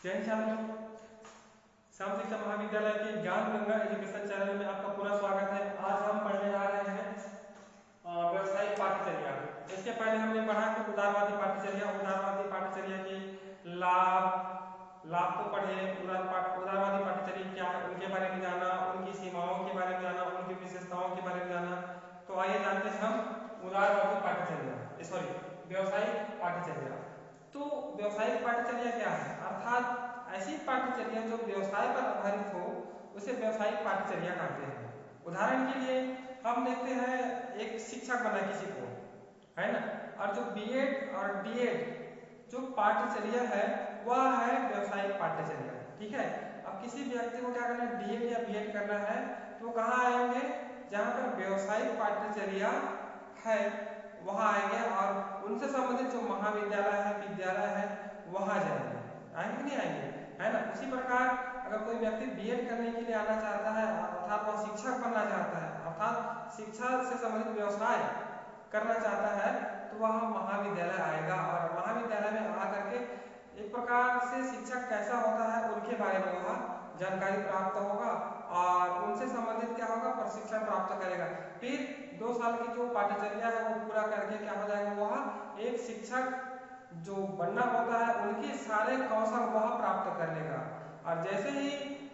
जय छात्रों, श्याम शिक्षा महाविद्यालय के ज्ञान गंगा एजुकेशन चैनल में आपका पूरा स्वागत है। आज हम पढ़ने जा रहे हैं व्यवसायिक पाठ्यचर्या। इसके पहले हमने पढ़ा कि उदारवादी पाठ्यचर्या के लाभ तो पढ़े। उदारवादी पाठ्यचर्या क्या है उनके बारे में जाना, उनकी सीमाओं के बारे में जाना, उनकी विशेषताओं के बारे में जाना। तो आइए जानते हैं हम उदारवादी व्यवसायिक पाठ्यचर्या। तो व्यवसायिक पाठ्यचर्या क्या है? अर्थात ऐसी पाठ्यचर्या जो व्यवसाय पर आधारित हो उसे व्यवसायिक पाठ्यचर्या कहते हैं। उदाहरण के लिए हम देखते हैं एक शिक्षक बना किसी को, है ना, और जो बीएड और डीएड जो पाठ्यचर्या है वह है व्यवसायिक पाठ्यचर्या। ठीक है, अब किसी व्यक्ति को क्या करना है, डीएड या बीएड करना है, तो कहाँ आएंगे? जहाँ पर व्यवसायिक पाठ्यचर्या है वहाँ आएंगे और उनसे संबंधित जो महाविद्यालय है, विद्यालय है, वहाँ जाएंगे। आएंगे नहीं आएंगे, है ना। उसी प्रकार अगर कोई व्यक्ति बीएड करने के लिए आना चाहता है, अर्थात वह शिक्षक बनना चाहता है, अर्थात शिक्षा से संबंधित व्यवसाय करना चाहता है, तो वह महाविद्यालय आएगा और महाविद्यालय में आकर के एक प्रकार से शिक्षक कैसा होता है उनके बारे में वह जानकारी प्राप्त होगा और उनसे संबंधित क्या होगा, प्रशिक्षण प्राप्त करेगा। फिर 2 साल की जो पाठ्यचर्या है वो पूरा करके क्या हो जाएगा, वह एक शिक्षक जो बनना होता है उनके सारे कौशल वह प्राप्त कर लेगा और जैसे ही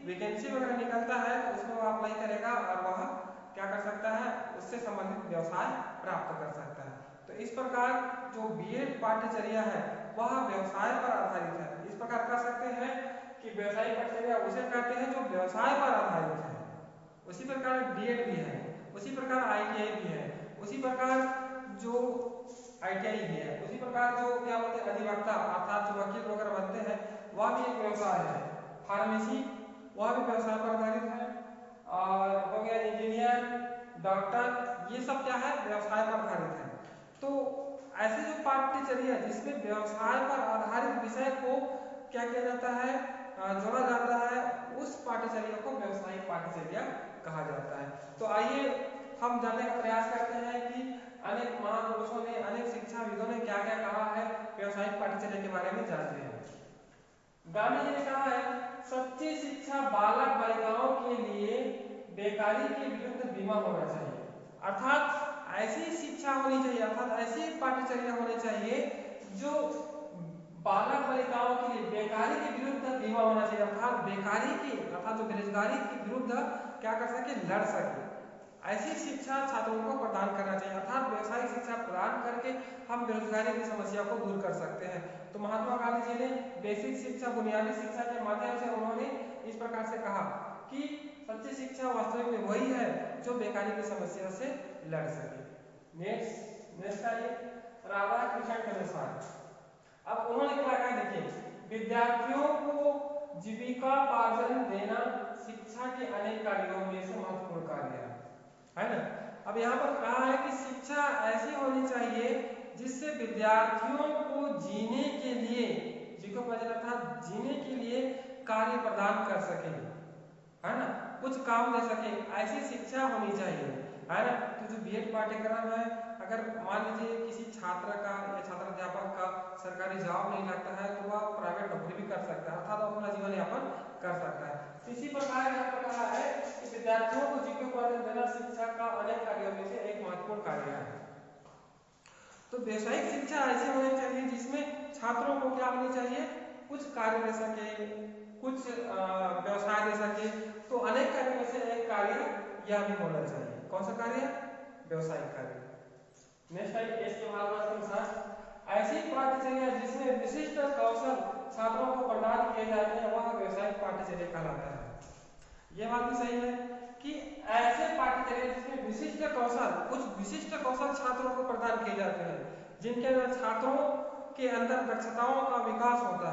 वैकेंसी वगैरह निकलता है तो उसमें वह अप्लाई करेगा और वह क्या कर सकता है, उससे संबंधित व्यवसाय प्राप्त कर सकता है। तो इस प्रकार जो बीएड पाठ्यचर्या है वह व्यवसाय पर आधारित है। इस प्रकार कह सकते हैं कि व्यवसायिक पाठ्यचर्या उसे कहते हैं जो व्यवसाय पर आधारित है। उसी प्रकार डीएड भी है, उसी प्रकार आईटीआई भी है, उसी प्रकार जो आईटीआई भी है, उसी प्रकार जो क्या बोलते हैं अधिवक्ता अर्थात जो वकील वगैरह बनते हैं वह भी एक व्यवसाय है। फार्मेसी वह भी व्यवसाय पर आधारित है और हो गया इंजीनियर, डॉक्टर, ये सब क्या है, व्यवसाय पर आधारित है। तो ऐसे जो पाठ्यचर्या जिसमें व्यवसाय पर आधारित विषय को क्या किया जाता है, जोड़ा जाता है, उस पाठ्यचर्या को व्यवसायिक पाठ्यचर्या कहा जाता है। तो आइए हम जानने का प्रयास करते हैं कि अनेक महापुरुषों ने, अनेक शिक्षाविदों ने क्या क्या कहा है व्यवसायिक पाठ्यचर्या के बारे में जानते हैं। गांधी जी ने कहा है, सच्ची शिक्षा बालक बालिकाओं के लिए बेकारी के विरुद्ध बीमा होना चाहिए। अर्थात ऐसी शिक्षा होनी चाहिए, अर्थात ऐसी पाठ्यचर्या होनी चाहिए जो बालक बालिकाओं के लिए बेकारी के विरुद्ध बीमा होना चाहिए। अर्थात बेकारी की, अर्थात जो बेरोजगारी के विरुद्ध क्या कर सके, लड़ सके। ऐसी शिक्षा छात्रों को प्रदान करना चाहिए। अर्थात व्यवसायिक शिक्षा प्रदान करके हम बेरोजगारी की समस्या को दूर कर सकते हैं। तो महात्मा गांधी जी ने बेसिक शिक्षा, बुनियादी शिक्षा के माध्यम से उन्होंने इस प्रकार से कहा कि सच्ची शिक्षा वास्तविक में वही है जो बेकारी की समस्या से लड़ सके। नेक्स्ट आइए, राधा कृष्ण के अनुसार अब उन्होंने क्या कहा, देखिए, विद्यार्थियों को जीविकापार्जन देना शिक्षा के अनेक कार्यों में से महत्वपूर्ण कार्य है ना। अब यहाँ पर कहा है कि शिक्षा ऐसी होनी चाहिए जिससे विद्यार्थियों को जीने के लिए, जीने के लिए कार्य प्रदान कर सके, है ना, कुछ काम दे सके, ऐसी शिक्षा होनी चाहिए, है ना। तो जो बीएड पाठ्यक्रम है, अगर मान लीजिए किसी छात्र का या छात्र अध्यापक का सरकारी जॉब नहीं लगता है तो वह प्राइवेट नौकरी भी कर सकता है, अर्थात अपना जीवन यापन कर सकता है। इसी प्रकार यहाँ पर कहा है कि विद्यार्थियों को जीविकोपार्जन देना शिक्षा का अनेक कार्यों में से एक महत्वपूर्ण कार्य है। तो व्यवसायिक शिक्षा ऐसी होनी चाहिए जिसमें छात्रों को क्या होनी चाहिए, कुछ कार्य दे सके, कुछ व्यवसाय दे सके। तो अनेक कार्यों में से एक कार्य यह भी होना चाहिए। कौन सा कार्य? व्यवसायिक कार्य। नेक्स्ट है इसके भागवत के अनुसार ऐसी पाठ्यचर्या जिसमें विशिष्ट कौशल छात्रों को प्रदान किए जाते हैं वह व्यवसायिक पाठ्यचर्या कहलाता है। यह बात भी सही है कि ऐसे पाठ्यचर्या जिसमें विशिष्ट कौशल, कुछ विशिष्ट कौशल छात्रों को प्रदान किए जाते हैं, जिनके अंदर छात्रों के अंदर दक्षताओं का विकास होता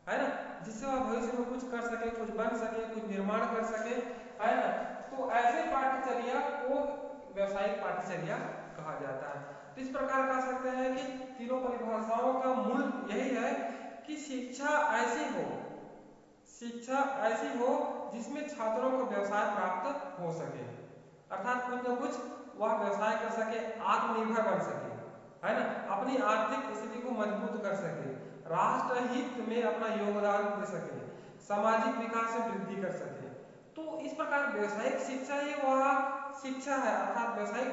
है ना, जिससे वह भविष्य में कुछ कर सके, कुछ बन सके, कुछ निर्माण कर सके, है ना। तो ऐसे पाठ्यचर्या को व्यवसायिक पाठ्यचर्या कहा जाता है। तो इस प्रकार कह सकते हैं कि तीनों परिभाषाओं का मूल यही है कि शिक्षा ऐसी हो जिसमें छात्रों को व्यवसाय प्राप्त हो सके, अर्थात कुछ न कुछ वह व्यवसाय कर सके, आत्मनिर्भर बन सके, है ना, अपनी आर्थिक स्थिति को मजबूत कर सके, राष्ट्र हित में अपना योगदान दे सके, सामाजिक विकास में वृद्धि कर सके। तो इस प्रकार व्यवसायिक शिक्षा ही वह शिक्षा है, अर्थात व्यावसायिक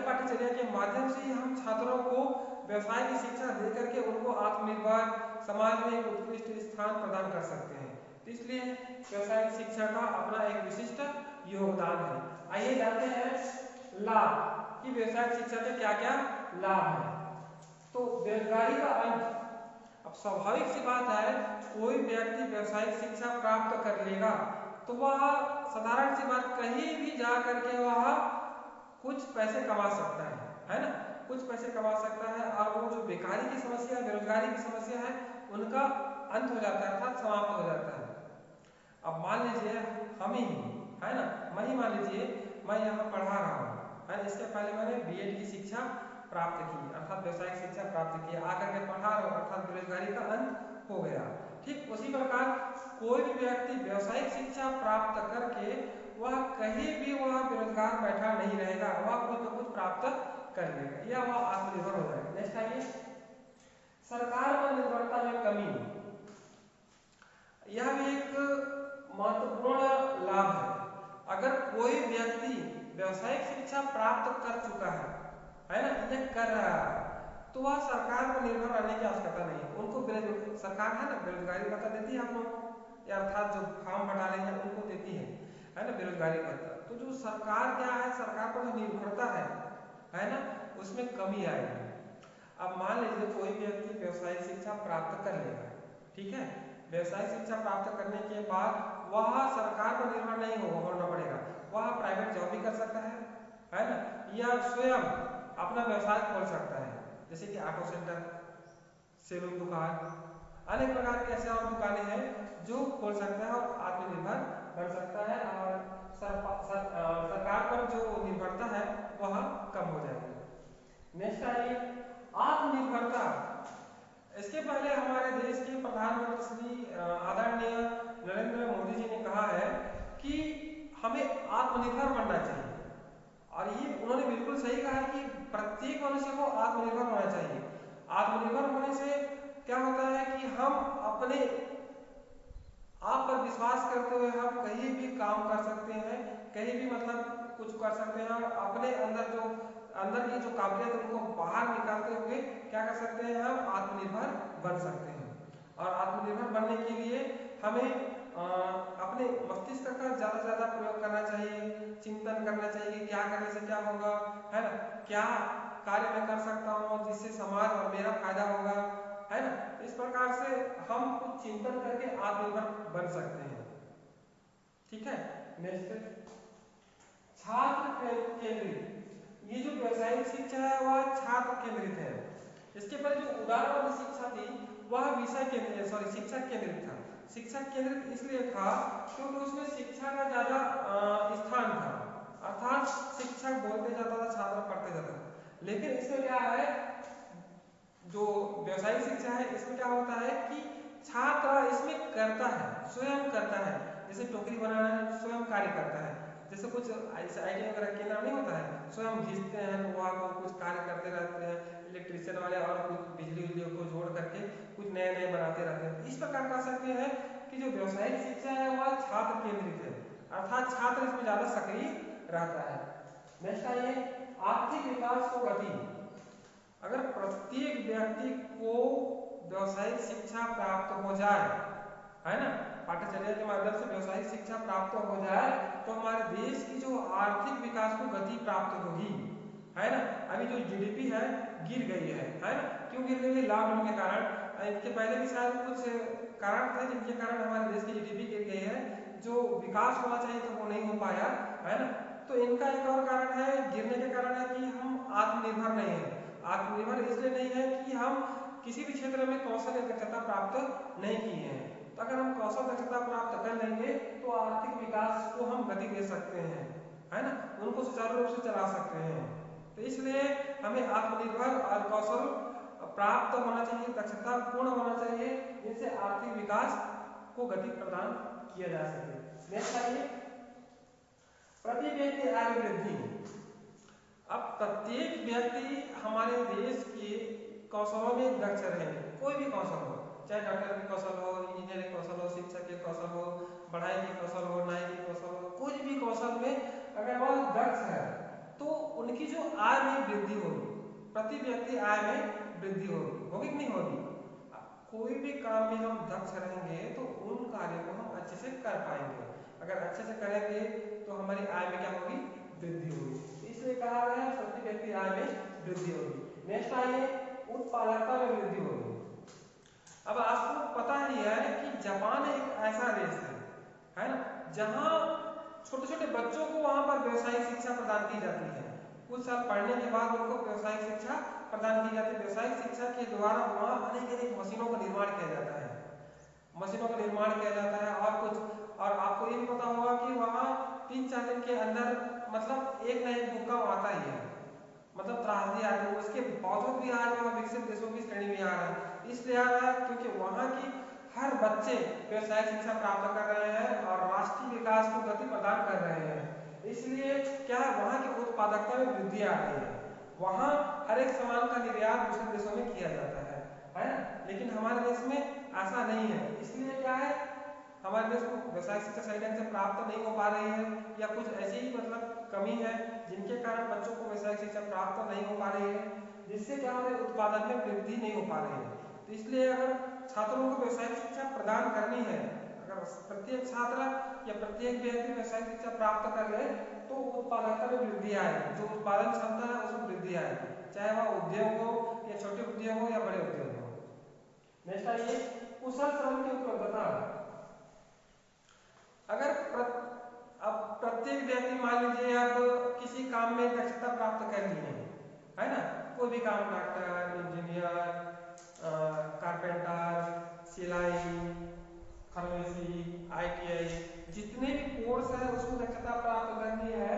पाठ्यचर्या के माध्यम से ही हम छात्रों को व्यवसाय की शिक्षा दे करके उनको आत्मनिर्भर, समाज में एक उत्कृष्ट स्थान प्रदान कर सकते हैं। तो इसलिए व्यावसायिक शिक्षा का अपना एक विशिष्ट योगदान है। आइए जानते हैं लाभ कि व्यवसायिक शिक्षा के क्या क्या लाभ है। तो बेरोजगारी का अंत। अब स्वाभाविक सी बात है, कोई व्यक्ति व्यावसायिक शिक्षा प्राप्त कर लेगा तो वह साधारण सी बात कहीं भी जा करके वह कुछ पैसे कमा सकता है ना, कुछ पैसे कमा सकता है और वो जो बेकारी की समस्या, बेरोजगारी की समस्या है उनका अंत हो जाता है, अर्थात समाप्त हो जाता है। अब मान लीजिए हम ही है ना, मैं ही मान लीजिए मैं यहाँ पढ़ा रहा हूँ है, इसके पहले मैंने बीएड की शिक्षा प्राप्त की, अर्थात व्यावसायिक शिक्षा प्राप्त की, आकर के पढ़ा रहा हूँ, अर्थात बेरोजगारी का अंत हो गया। ठीक उसी प्रकार कोई भी व्यक्ति व्यावसायिक शिक्षा प्राप्त करके वह कहीं भी वह बेरोजगार बैठा नहीं रहेगा, वह कुछ न कुछ प्राप्त कर लेगा या वह आत्मनिर्भर हो जाएगा। नेक्स्ट आइए, सरकार पर निर्भरता में कमी। यह भी एक महत्वपूर्ण लाभ है। अगर कोई व्यक्ति व्यावसायिक शिक्षा प्राप्त कर चुका है ना, यह कर रहा है, तो वह सरकार पर निर्भर रहने की आवश्यकता नहीं। उनको सरकार है ना बेरोजगारी भत्ता देती है आप लोगों को, या अर्थात जो फॉर्म भरा रहे हैं उनको देती है ना बेरोजगारी भत्ता। तो जो सरकार क्या है, सरकार पर जो निर्भरता है ना, उसमें कमी आएगी। अब मान लीजिए कोई व्यक्ति व्यावसायिक शिक्षा प्राप्त कर लेगा, ठीक है, व्यावसायिक शिक्षा प्राप्त करने के बाद वह सरकार पर निर्भर नहीं होना पड़ेगा, वह प्राइवेट जॉब भी कर सकता है ना, या स्वयं अपना व्यवसाय खोल सकता है, जैसे कि ऑटो सेंटर, सैलून दुकान, अनेक प्रकार की ऐसे और दुकानें हैं जो खोल सकता है और आत्मनिर्भर बन सकता है और सरकार पर जो निर्भरता है वह कम हो जाएगी। नेक्स्ट आइए, आत्मनिर्भरता। इसके पहले हमारे देश के प्रधानमंत्री श्री आदरणीय नरेंद्र मोदी जी ने कहा है कि हमें आत्मनिर्भर बनना चाहिए, और ये उन्होंने बिल्कुल सही कहा है कि प्रत्येक मनुष्य को आत्मनिर्भर होना चाहिए। आत्मनिर्भर होने से क्या होता है कि हम अपने आप पर विश्वास करते हुए हम कहीं भी काम कर सकते हैं, कहीं भी मतलब कुछ कर सकते हैं, और अपने अंदर की जो काबिलियत है उनको बाहर निकालते हुए क्या कर सकते हैं, हम आत्मनिर्भर बन सकते हैं। और आत्मनिर्भर बनने के लिए हमें अपने मस्तिष्क का ज़्यादा से ज़्यादा प्रयोग करना चाहिए, चिंतन करना चाहिए कि क्या करने से क्या होगा, है ना, क्या कार्य मैं कर सकता हूँ जिससे समाज और मेरा फायदा होगा, है ना। इस प्रकार से हम कुछ चिंतन करके आत्मनिर्भर बन सकते हैं। ठीक है, नेक्स्ट, छात्र केंद्रित। ये जो व्यावसायिक शिक्षा है वह छात्र केंद्रित है। इसके पहले जो उदारवादी शिक्षा थी वह विषय केंद्रित, सॉरी शिक्षक केंद्रित था। शिक्षक केंद्रित इसलिए था क्योंकि उसमें शिक्षा का ज्यादा स्थान था, अर्थात शिक्षक बोलते जाता था, छात्र पढ़ते जाता था। लेकिन इसमें क्या है, जो व्यावसायिक शिक्षा है इसमें क्या होता है कि छात्र इसमें करता है, स्वयं करता है, जैसे टोकरी बनाना है स्वयं कार्य करता है, जैसे कुछ ऐसे आईटी वगैरह केंद्र नहीं होता है, स्वयं घिसते हैं तो वहाँ कुछ कार्य करते रहते हैं, इलेक्ट्रिशियन वाले, और कुछ बिजली को जोड़ करके कुछ नए नए बनाते रहते हैं। इस प्रकार कह सकते हैं कि जो व्यावसायिक शिक्षा है वह छात्र केंद्रित है, अर्थात छात्र इसमें ज्यादा सक्रिय रहता है। नेक्स्ट आइए, आर्थिक विकास को गति। अगर प्रत्येक व्यक्ति को व्यावसायिक शिक्षा प्राप्त हो जाए, है ना, पाठ्यचर्या के माध्यम से व्यावसायिक शिक्षा प्राप्त हो जाए तो हमारे देश की जो आर्थिक विकास को गति प्राप्त होगी, है ना। अभी जो जीडीपी है गिर गई है ना, क्यों गिर गई है, लॉकडाउन के कारण। इसके पहले भी शायद कुछ कारण थे जिनके कारण हमारे देश की जीडीपी गिर गई है, जो विकास होना चाहिए था वो नहीं हो पाया, है ना। तो इनका एक और कारण है, गिरने के कारण है कि हम आत्मनिर्भर नहीं है। आत्मनिर्भर इसलिए नहीं है कि हम किसी भी क्षेत्र में कौशल या दक्षता प्राप्त नहीं की है। तो अगर हम कौशल दक्षता प्राप्त कर लेंगे तो आर्थिक विकास को हम गति दे सकते हैं, है ना, उनको सुचारू रूप से चला सकते हैं। तो इसलिए हमें आत्मनिर्भर और कौशल प्राप्त होना चाहिए, दक्षता पूर्ण होना चाहिए, जिससे आर्थिक विकास को गति प्रदान किया जा सके। नेक्स्ट आइए, प्रति व्यक्ति आय वृद्धि। अब प्रत्येक व्यक्ति हमारे देश के कौशलों में दक्ष रहेंगे, कोई भी कौशल हो, चाहे डॉक्टर के कौशल हो, इंजीनियरिंग कौशल हो, शिक्षक के कौशल हो, पढ़ाई की कौशल हो, नाई की कौशल हो, कोई भी कौशल में अगर वह दक्ष है तो उनकी जो आय में वृद्धि होगी, प्रति व्यक्ति आय में वृद्धि होगी कि नहीं होगी। कोई भी काम में हम दक्ष रहेंगे तो उन कार्यों को हम अच्छे से कर पाएंगे, अगर अच्छे से करेंगे तो हमारी आय में क्या होगी, वृद्धि होगी। इसलिए कहा गया है प्रति व्यक्ति आय में वृद्धि होगी। नेक्स्ट आइए, उत्पादकता में वृद्धि होगी। अब आपको पता ही है कि जापान एक ऐसा देश है ना, जहाँ छोटे छोटे बच्चों को वहाँ पर व्यवसायिक शिक्षा प्रदान की जाती है। कुछ साल पढ़ने के बाद उनको व्यवसायिक शिक्षा प्रदान की जाती है। व्यवसायिक शिक्षा के द्वारा वहाँ अनेक अनेक मशीनों का निर्माण किया जाता है, मशीनों का निर्माण किया जाता है और कुछ, और आपको ये भी पता होगा कि वहाँ 3-4 दिन के अंदर मतलब एक न एक भूकंप आता ही है, मतलब त्रासदी आ रही है। उसके बावजूद भी आज वहाँ विकसित देशों की श्रेणी में आ रहा है। इसलिए आ रहा है क्योंकि वहाँ की हर बच्चे व्यवसायिक शिक्षा प्राप्त कर रहे हैं और राष्ट्रीय विकास को गति प्रदान कर रहे हैं। इसलिए क्या है, वहाँ की उत्पादकता में वृद्धि आ रही है। वहाँ हर एक सामान का निर्यात दूसरे देशों में किया जाता है ना, लेकिन हमारे देश में ऐसा नहीं है। इसलिए क्या है, हमारे देश को व्यवसायिक शिक्षा सही ढंग से प्राप्त नहीं हो पा रही है, या कुछ ऐसी ही मतलब कमी है जिनके कारण बच्चों को व्यवसायिक शिक्षा प्राप्त नहीं हो पा रही है, जिससे क्या हो रहा है, उत्पादन में वृद्धि नहीं हो पा रही है। तो इसलिए अगर छात्रों को व्यवसायिक शिक्षा प्रदान करनी है, अगर प्रत्येक छात्र या प्रत्येक व्यक्ति व्यवसायिक शिक्षा प्राप्त कर ले तो उत्पादकता में वृद्धि आएगी, जो उत्पादन क्षमता है उसमें वृद्धि आएगी, चाहे वह उद्योग हो या छोटे उद्योग हो या बड़े उद्योग हो। नेक्स्ट आइए, कुशल श्रम की उपलब्धता। अगर अब प्रत्येक व्यक्ति मान लीजिए अब किसी काम में दक्षता प्राप्त कर ली है ना, कोई भी काम, डॉक्टर, इंजीनियर, कारपेंटर, सिलाई, फार्मेसी, ITI, जितने भी कोर्स है उसमें दक्षता प्राप्त करनी है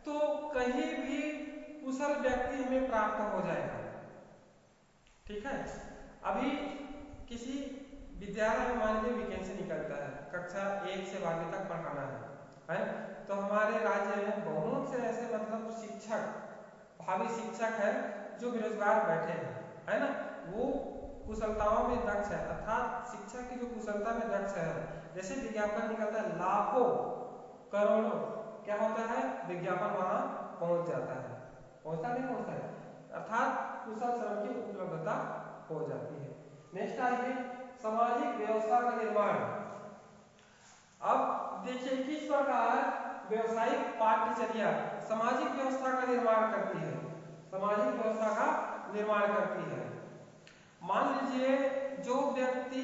तो कहीं भी कुशल व्यक्ति हमें प्राप्त हो जाएगा। ठीक है, अभी किसी विद्यालय में मान लीजिए वैकेंसी निकलता है, कक्षा 1 से 12वीं तक पढ़ाना है, तो हमारे राज्य में बहुत से ऐसे मतलब शिक्षक, भावी शिक्षक है जो बेरोजगार बैठे हैं, है ना, वो कुशलताओं में दक्ष है, अर्थात शिक्षक की जो कुशलता में दक्ष है। जैसे विज्ञापन निकलता है, लाखों करोड़ों क्या होता है, विज्ञापन वहां पहुंच जाता है, पहुंचता नहीं पहुंचता है, अर्थात कुशल श्रम की उपलब्धता हो जाती है। नेक्स्ट आइए, सामाजिक व्यवस्था का निर्माण। अब देखिए किस प्रकार व्यवसायिक पाठ्यचर्या सामाजिक व्यवस्था का निर्माण करती है, सामाजिक व्यवस्था का निर्माण करती है। मान लीजिए जो व्यक्ति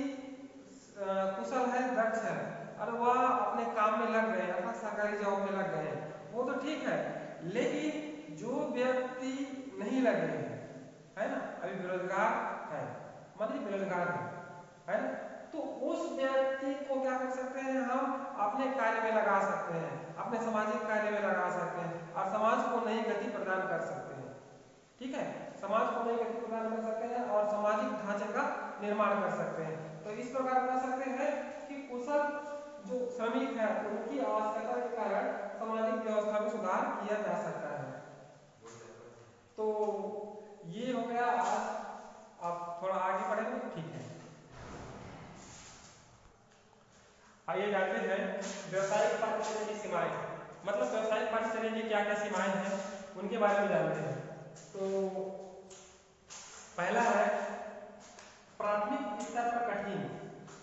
कुशल है, दक्ष है, और वह अपने काम में लग गए, अर्थात सरकारी जॉब में लग गए, वो तो ठीक है, लेकिन जो व्यक्ति नहीं लगे है ना, अभी बेरोजगार है, मतलब बेरोजगार है ना, तो उस व्यक्ति को क्या कर सकते हैं, हम अपने कार्य में लगा सकते हैं, अपने सामाजिक कार्य में लगा सकते हैं और समाज को नई गति प्रदान कर सकते हैं। ठीक है, समाज को नई गति प्रदान कर सकते हैं और सामाजिक ढांचे का निर्माण कर सकते हैं। तो इस प्रकार कर सकते हैं कि कुशल जो श्रमिक है उनकी आवश्यकता के कारण सामाजिक व्यवस्था में सुधार किया जा सकता है। तो ये हो गया आज, आप थोड़ा आगे बढ़ेंगे, ठीक है। आइए जानते हैं व्यवसायिक पाठ्यचर्या की सीमाएं, मतलब व्यवसायिक पाठ्यचर्या की क्या क्या सीमाएं हैं उनके बारे में जानते हैं। तो पहला है प्राथमिक स्तर पर कठिन,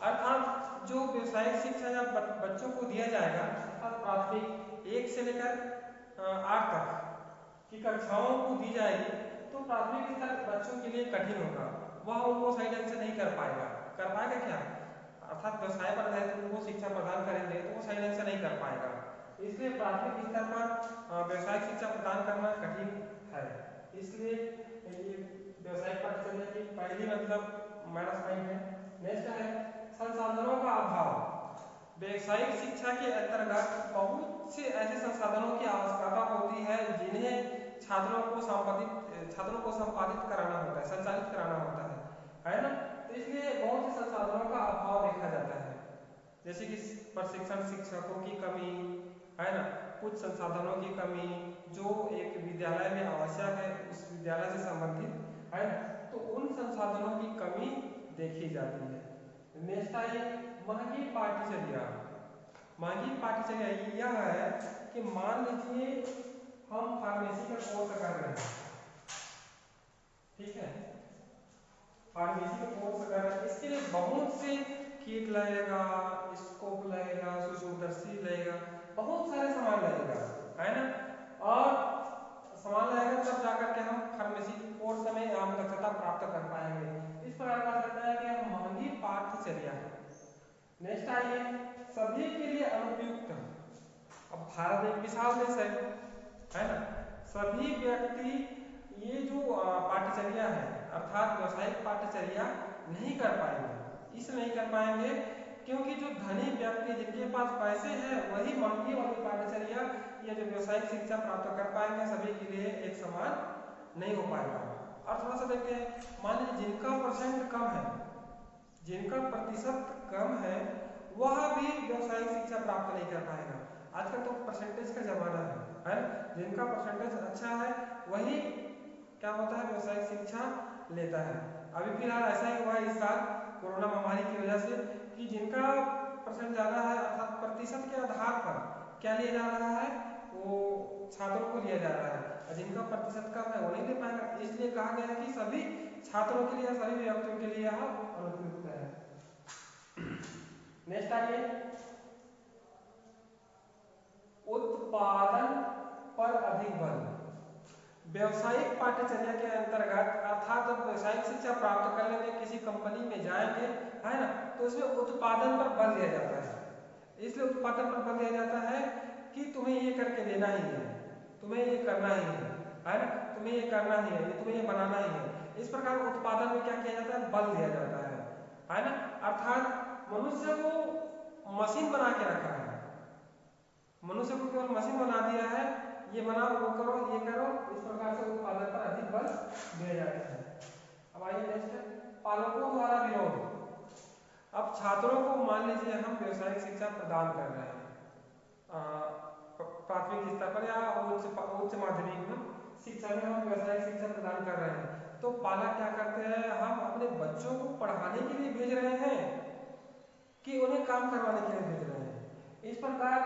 अर्थात जो व्यवसायिक शिक्षा या बच्चों को दिया जाएगा, अर्थात प्राथमिक 1 से लेकर 8 तक की कक्षाओं को दी जाएगी, तो प्राथमिक स्तर बच्चों के लिए कठिन होगा, वह उनको सही ढंग से नहीं कर पाएगा क्या, अर्थात व्यवसाय पर आधारित उनको शिक्षा प्रदान करेंगे तो वो सही ढंग से नहीं कर पाएगा। इसलिए प्राथमिक स्तर पर व्यवसायिक शिक्षा प्रदान करना कठिन है। इसलिए ये व्यवसायिक पाठ्यचर्या की पहली मतलब माइनस पॉइंट है। नेक्स्ट है संसाधनों का अभाव। व्यवसायिक शिक्षा के अंतर्गत बहुत से ऐसे संसाधनों की आवश्यकता होती है जिन्हें छात्रों को संपादित कराना होता है, संचालित कराना होता है ना, तो इसलिए बहुत से संसाधनों का अभाव देखा जाता है, जैसे कि प्रशिक्षण शिक्षकों की कमी है ना, कुछ संसाधनों की कमी जो एक विद्यालय में आवश्यक है उस विद्यालय से संबंधित है ना, तो उन संसाधनों की कमी देखी जाती है। नेक्स्ट आई महंगी पाठ्यचर्या। महंगी पाठ्यचर्या यह है कि मान लीजिए हम फार्मेसी का कोर्स कर रहे हैं, ठीक है, फार्मेसी का कोर्स कर रहे हैं, इसके लिए बहुत से किट लगेगा, स्कोप लगेगा, सूक्ष्मदर्शी लगेगा, बहुत सारे सामान लगेगा, है ना। और सामान लगेगा तब जाकर के हम फार्मेसी कोर्स में हम दक्षता प्राप्त कर पाएंगे। इस प्रकार का कहता है कि महंगी पाठ्यचर्या है। नेक्स्ट आइए सभी के लिए अनुपयुक्त। अब भारत एक विशाल देश है ना, सभी व्यक्ति ये जो पाठ्यचर्या है अर्थात व्यवसायिक पाठ्यचर्या नहीं कर पाएंगे। इस नहीं कर पाएंगे क्योंकि जो धनी व्यक्ति जिनके पास पैसे हैं वही महंगी वाली पाठ्यचर्या या जो व्यवसायिक शिक्षा प्राप्त कर पाएंगे, सभी के लिए एक समान नहीं हो पाएगा। और थोड़ा सा देखते हैं, मान लीजिए जिनका परसेंट कम है, जिनका प्रतिशत कम है वह भी व्यवसायिक शिक्षा प्राप्त नहीं कर पाएगा। आजकल तो परसेंटेज का जमाना है ना, जिनका परसेंटेज अच्छा है वही क्या होता है व्यवसायिक शिक्षा लेता है। अभी फिलहाल ऐसा ही हुआ इस साल कोरोना महामारी की वजह से कि जिनका परसेंट ज़्यादा है अर्थात प्रतिशत के आधार पर क्या लिया जा रहा है, वो छात्रों को लिया जा रहा है, और जिनका प्रतिशत कम है वो नहीं ले पाएगा। इसलिए कहा गया है कि सभी छात्रों के लिए, सभी व्यक्तियों के लिए यह अनुपयुक्त है। नेक्स्ट आइए उत्पादन पर अधिक बल। व्यवसायिक पाठ्यचर्या के अंतर्गत अर्थात जब व्यवसायिक शिक्षा प्राप्त कर लेंगे, किसी कंपनी में जाएंगे, है ना, तो उसमें उत्पादन पर बल दिया जाता है। इसलिए उत्पादन पर बल दिया जाता है कि तुम्हें ये करके देना ही है, तुम्हें ये करना ही है ना, तुम्हें ये करना ही है, तुम्हें ये बनाना ही है। इस प्रकार उत्पादन में क्या किया जाता है, बल दिया जाता है ना। अर्थात मनुष्य को मशीन बना के रखा है, मनुष्य को केवल मशीन बना दिया है, ये बनाओ, वो करो, ये करो। इस प्रकार से उत्पादन पर अधिक बल दिया जाता है। अब आइए नेक्स्ट, पालकों द्वारा विरोध। अब छात्रों को मान लीजिए हम व्यवसायिक शिक्षा प्रदान कर रहे हैं प्राथमिक स्तर पर या उच्च माध्यमिक शिक्षा में हम व्यवसायिक शिक्षा प्रदान कर रहे हैं, तो पालक क्या करते हैं, हम अपने बच्चों को पढ़ाने के लिए भेज रहे हैं कि उन्हें काम करवाने के लिए भेज रहे हैं। इस प्रकार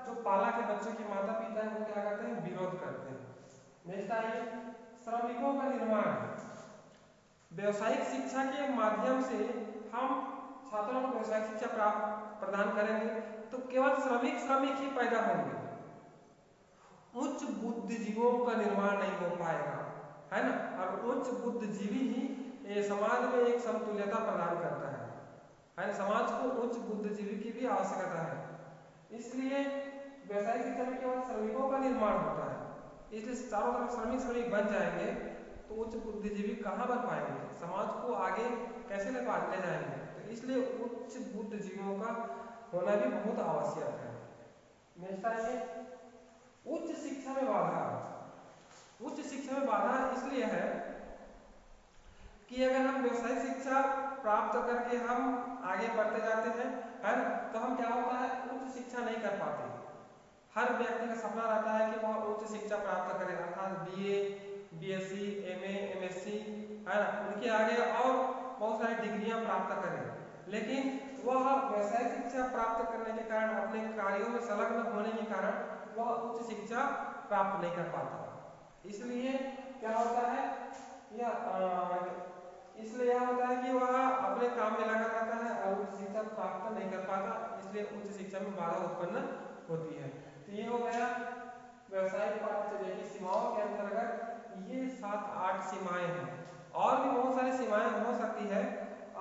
जो पालक के बच्चों के माता पिता है वो क्या करते हैं, विरोध करते हैं। नेक्स्ट आइए श्रमिकों का निर्माण। व्यवसायिक शिक्षा के माध्यम से हम छात्रों को व्यवसायिक शिक्षा प्रदान करेंगे तो केवल श्रमिक ही पैदा होंगे, उच्च बुद्धिजीवियों का निर्माण नहीं हो पाएगा, है ना। और उच्च बुद्धिजीवी ही समाज में एक समतुल्यता प्रदान करता है ना। समाज को उच्च बुद्धिजीवी की भी आवश्यकता है, इसलिए व्यवसायिक शिक्षा में केवल श्रमिकों का निर्माण होता है। इसलिए चारों तरफ श्रमिक बन जाएंगे तो उच्च बुद्धिजीवी कहाँ बन पाएंगे, समाज को आगे कैसे ले जाएंगे। तो इसलिए उच्च बुद्धिजीवियों का होना भी बहुत आवश्यक है। नेक्स्ट आइए उच्च शिक्षा में बाधा। उच्च शिक्षा में बाधा इसलिए है कि अगर हम व्यवसायिक शिक्षा प्राप्त करके हम आगे बढ़ते जाते हैं, है ना, तो हम क्या होता है उच्च शिक्षा नहीं कर पाते। हर व्यक्ति का सपना रहता है कि वह उच्च शिक्षा प्राप्त करे अर्थात बीए, बीएससी, एमए, एमएससी, है ना, उनके आगे और बहुत सारी डिग्रियां प्राप्त करें, लेकिन वह व्यवसायिक शिक्षा प्राप्त करने के कारण, अपने कार्यों में संलग्न होने के कारण वह उच्च शिक्षा प्राप्त नहीं कर पाता। इसलिए क्या होता है इसलिए यह होता है कि वह अपने काम में लगा रहता है और उच्च शिक्षा प्राप्त नहीं कर पाता, इसलिए उच्च शिक्षा में बाधा उत्पन्न होती है। तो ये हो गया व्यवसायिक पाठ्यचर्या की सीमाओं के अंतर्गत ये 7-8 सीमाएं हैं, और भी बहुत सारी सीमाएं हो सकती है,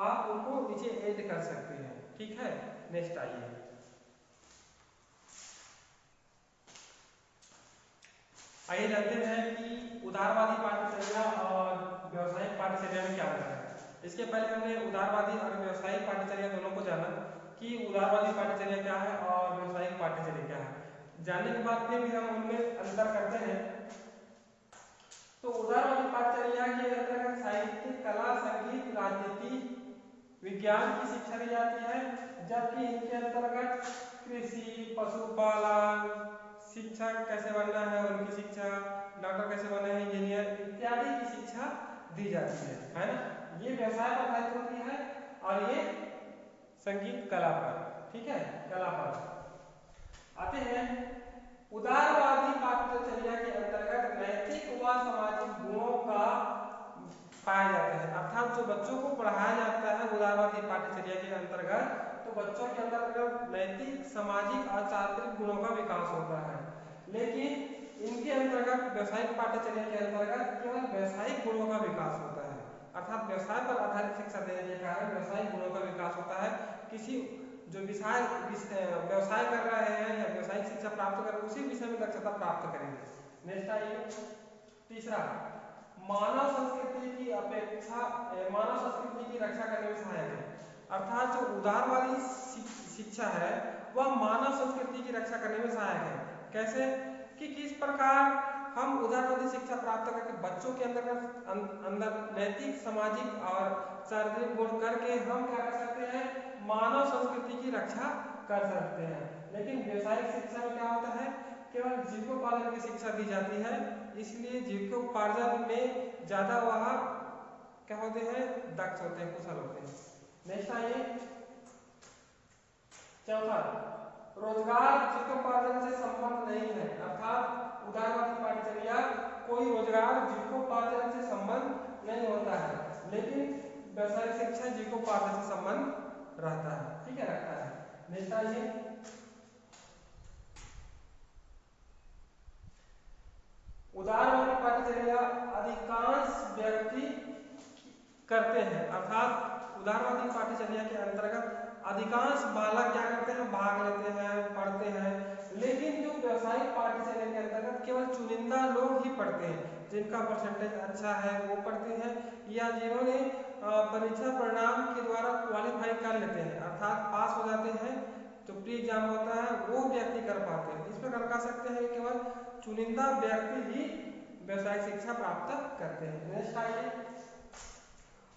आप उनको नीचे ऐड कर सकते हैं, ठीक है। नेक्स्ट आइए जानते हैं कि उदारवादी पाठ्यचर्या और व्यवसायिक पाठ्यचर्या में क्या अंतर है। इसके पहले हमने उदारवादी और व्यवसायिक पाठ्यचर्या दोनों को जाना कि उदारवादी पाठ्यचर्या क्या है और व्यवसायिक पाठ्यचर्या क्या है। जानने के बाद फिर भी हम उनमें अंतर करते हैं। तो उदारवादी पाठ्यचर्या के अंतर्गत साहित्य, कला, संगीत, राजनीति, विज्ञान की शिक्षा दी जाती है, जबकि इनके अंतर्गत कृषि, पशुपालन, शिक्षक कैसे बनना है उनकी शिक्षा, डॉक्टर कैसे बनना है, इंजीनियर इत्यादि की शिक्षा दी जाती है ना। ये व्यवसाय पर आधारित होती है और ये संगीत कला पर, ठीक है, कला पर। आते हैं उदारवादी पाठ्यचर्या के अंतर्गत नैतिक व सामाजिक गुणों का पाया जाता है, अर्थात जो बच्चों को पढ़ाया जाता है उदारवादी पाठ्यचर्या के अंतर्गत, तो बच्चों के अंतर्गत नैतिक, सामाजिक और चारित्रिक गुणों का विकास होता है। लेकिन इनके अंतर्गत व्यवसायिक पाठ्यचर्या के अंतर्गत केवल व्यवसायिक गुणों का विकास होता है, अर्थात व्यवसाय पर आधारित शिक्षा देने के कारण व्यवसायिक गुणों का विकास होता है। किसी जो व्यवसाय कर रहे हैं या व्यवसायिक शिक्षा प्राप्त कर रहे हैं उसी विषय में दक्षता प्राप्त करेंगे। नेक्स्ट आइए तीसरा, मानव संस्कृति की अपेक्षा मानव संस्कृति की रक्षा करने में सहायक है, अर्थात जो उदारवादी शिक्षा है वह मानव संस्कृति की रक्षा करने में सहायक है। कैसे कि किस प्रकार हम उदारवादी शिक्षा प्राप्त करके बच्चों के अंदर नैतिक, सामाजिक और चारित्रिक गुण करके हम क्या कर सकते हैं, मानव संस्कृति की रक्षा कर सकते हैं। लेकिन व्यवसायिक शिक्षा में क्या होता है, केवल जीविकोपार्जन की शिक्षा दी जाती है, इसलिए जीविकोपार्जन में ज्यादा वह क्या होते हैं, दक्ष होते हैं, कुशल होते हैं। नेक्स्ट आइए चौथा, रोजगार जीविकोपार्जन से संबंध नहीं है, अर्थात उदारवादी पाठ्यचर्या कोई रोजगार जीविकोपार्जन से संबंध नहीं होता है, लेकिन व्यवसायिक शिक्षा जीविकोपार्जन से संबंध रहता है, ठीक है, रखता है। नेक्स्ट आइए उदारवादी पाठ्यचर्या अधिकांश व्यक्ति करते हैं, अर्थात उदारवादी पाठ्यचर्या के अंतर्गत अधिकांश बालक क्या करते हैं, भाग लेते हैं, पढ़ते हैं। लेकिन जो व्यवसायिक पाठ्यचर्या के अंतर्गत केवल चुनिंदा लोग ही पढ़ते हैं, जिनका परसेंटेज अच्छा है वो पढ़ते हैं, या जिन्होंने परीक्षा परिणाम के द्वारा क्वालिफाई कर लेते हैं, अर्थात पास हो जाते हैं, जो प्री एग्जाम होता है वो व्यक्ति कर पाते हैं। इस प्रकार कह सकते हैं केवल चुनिंदा व्यक्ति ही व्यवसायिक शिक्षा प्राप्त करते हैं। नेक्स्ट आइए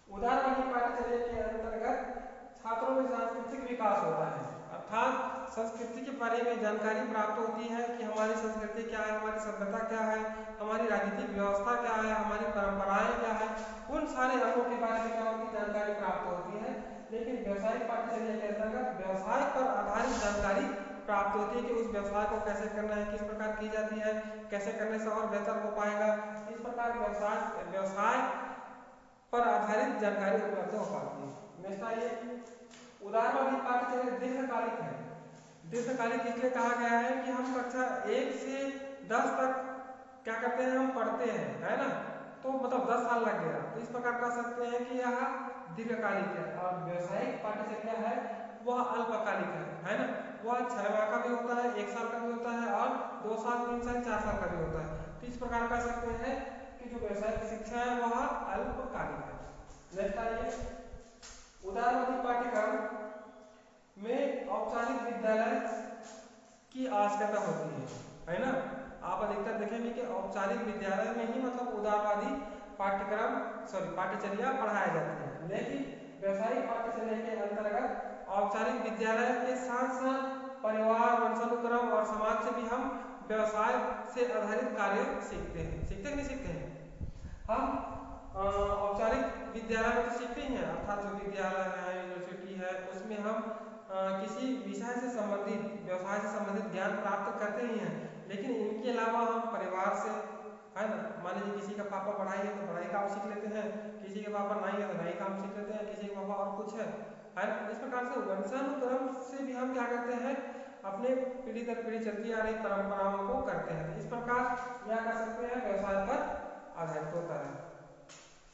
उदारवादी पाठ्यचर्या के अंतर्गत छात्रों में सांस्कृतिक विकास होता है, अर्थात संस्कृति के बारे में जानकारी प्राप्त होती है कि हमारी संस्कृति क्या है, हमारी सभ्यता क्या है, हमारी राजनीतिक व्यवस्था क्या है, हमारी परंपराएं क्या है, उन सारे अंगों के बारे में क्या होती है, जानकारी प्राप्त होती है। लेकिन व्यवसायिक पाठ्यचर्या के अंतर्गत व्यवसाय पर आधारित जानकारी प्राप्त होती है कि उस व्यवसाय को कैसे करना है, किस प्रकार की जाती है, कैसे करने से और बेहतर हो पाएगा, इस प्रकार व्यवसाय पर आधारित जानकारी उपलब्ध हो पाती है। नेक्स्ट आइए उदारवादी पाठ्यचर्या दीर्घकालिक है, दीर्घकालिक इसलिए कहा गया है कि हम कक्षा 1 से 10 तक क्या करते हैं, हम पढ़ते हैं, है ना, तो मतलब 10 साल लग गया, तो इस प्रकार कह सकते हैं कि यह दीर्घकालिक है। और व्यवसायिक पाठ्यचर्या है वह अल्पकालिक है ना, वह 6 माह का भी होता है, 1 साल का भी होता है और 2 साल, 3 साल, 4 साल का भी होता है। तो इस प्रकार कह सकते हैं कि जो व्यवसायिक शिक्षा है वह अल्पकालिक है। नेक्स्ट आइए उदारवादी पाठ्यक्रम में औपचारिक विद्यालय की आवश्यकता होती है ना, आप अधिकतर देखेंगे कि औपचारिक विद्यालय में ही मतलब उदारवादी पाठ्यचर्या पढ़ाया जाती है। लेकिन व्यवसायिक पाठ्यचर्या के अंतर्गत औपचारिक विद्यालय के साथ साथ परिवार, वंशानुक्रम और समाज से भी हम व्यवसाय से आधारित कार्य सीखते हैं। सीखते कि नहीं सीखते हैं? हम औपचारिक विद्यालय में तो सीखते ही हैं, अर्थात जो विद्यालय है, यूनिवर्सिटी है, उसमें हम किसी विषय से संबंधित, व्यवसाय से संबंधित ज्ञान प्राप्त करते ही हैं। लेकिन इनके अलावा हम परिवार से, है ना, मान लीजिए किसी का पापा पढ़ाई है तो पढ़ाई काम सीख लेते हैं, किसी के पापा नाई है तो नाई काम सीख लेते हैं, किसी के पापा और कुछ है ना। इस प्रकार से वंशानुक्रम से भी हम क्या करते हैं, अपने पीढ़ी दर पीढ़ी चलती आ रही परंपराओं को करते हैं। इस प्रकार यह कर सकते हैं व्यवसाय पर आधारित होता है।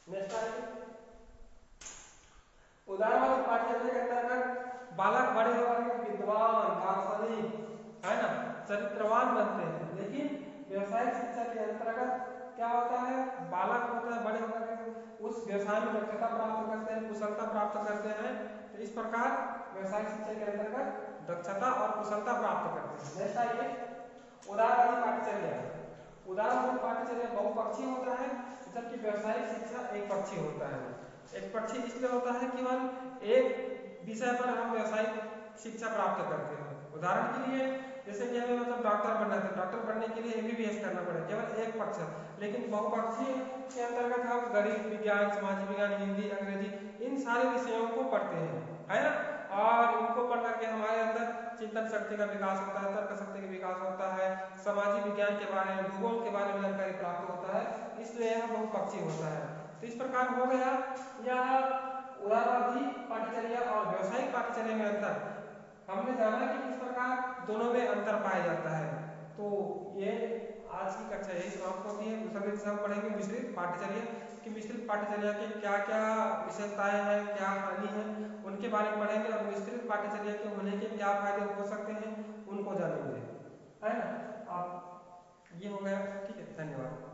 नेक्स्ट आइए उदारवादी पाठ्यचर्या के अंतर्गत बालक बड़े होकर के विद्वान, दार्शनिक, है ना, चरित्रवान बनते हैं। लेकिन व्यवसायिक शिक्षा के अंतर्गत क्या होता है, बालक होता है बड़े होकर के उस व्यवसाय में दक्षता प्राप्त करते हैं, कुशलता प्राप्त करते हैं। तो इस प्रकार व्यवसायिक शिक्षा के अंतर्गत दक्षता और कुशलता प्राप्त करते हैं। नेक्स्ट आइए उदारवादी पाठ्यचर्या। उदारवादी पाठ्यचर्या बहुपक्षीय होता है, जबकि व्यवसायिक शिक्षा एक पक्षीय होता है। एक पक्षीय इसलिए होता है केवल एक विषय पर हम व्यवसायिक शिक्षा प्राप्त करते हैं। उदाहरण के लिए जैसे कि हमें मतलब डॉक्टर बनना है, तो डॉक्टर बनने के लिए एमबीबीएस करना पड़ेगा, केवल एक पक्ष है। लेकिन बहुपक्षीय के अंतर्गत हम गणित, विज्ञान, सामाजिक विज्ञान, हिंदी, अंग्रेजी, इन सारे विषयों को पढ़ते हैं, है ना। और इनको पढ़ करके हमारे अंदर चिंतन शक्ति का विकास होता है, तर्क शक्ति का विकास होता है, सामाजिक विज्ञान के बारे में, भूगोल के बारे में जानकारी प्राप्त होता है, इसलिए यह बहुपक्षीय होता है। तो इस प्रकार हो गया यह उदारवादी पाठ्यचर्या और व्यवसायिक पाठ्यचर्या में अंतर। हमने जाना कि किस प्रकार दोनों में अंतर पाया जाता है। तो ये आज की कक्षा यही समाप्त होती है। दूसरे दिन से हम पढ़ेंगे मिश्रित पाठ्यचर्या कि मिश्रित पाठ्यचर्या के क्या क्या विशेषताएं हैं, क्या हानि है, उनके बारे में पढ़ेंगे, और मिश्रित पाठ्यचर्या के होने के क्या फायदे हो सकते हैं उनको जानेंगे, है ना। आप ये हो गया, ठीक है, धन्यवाद।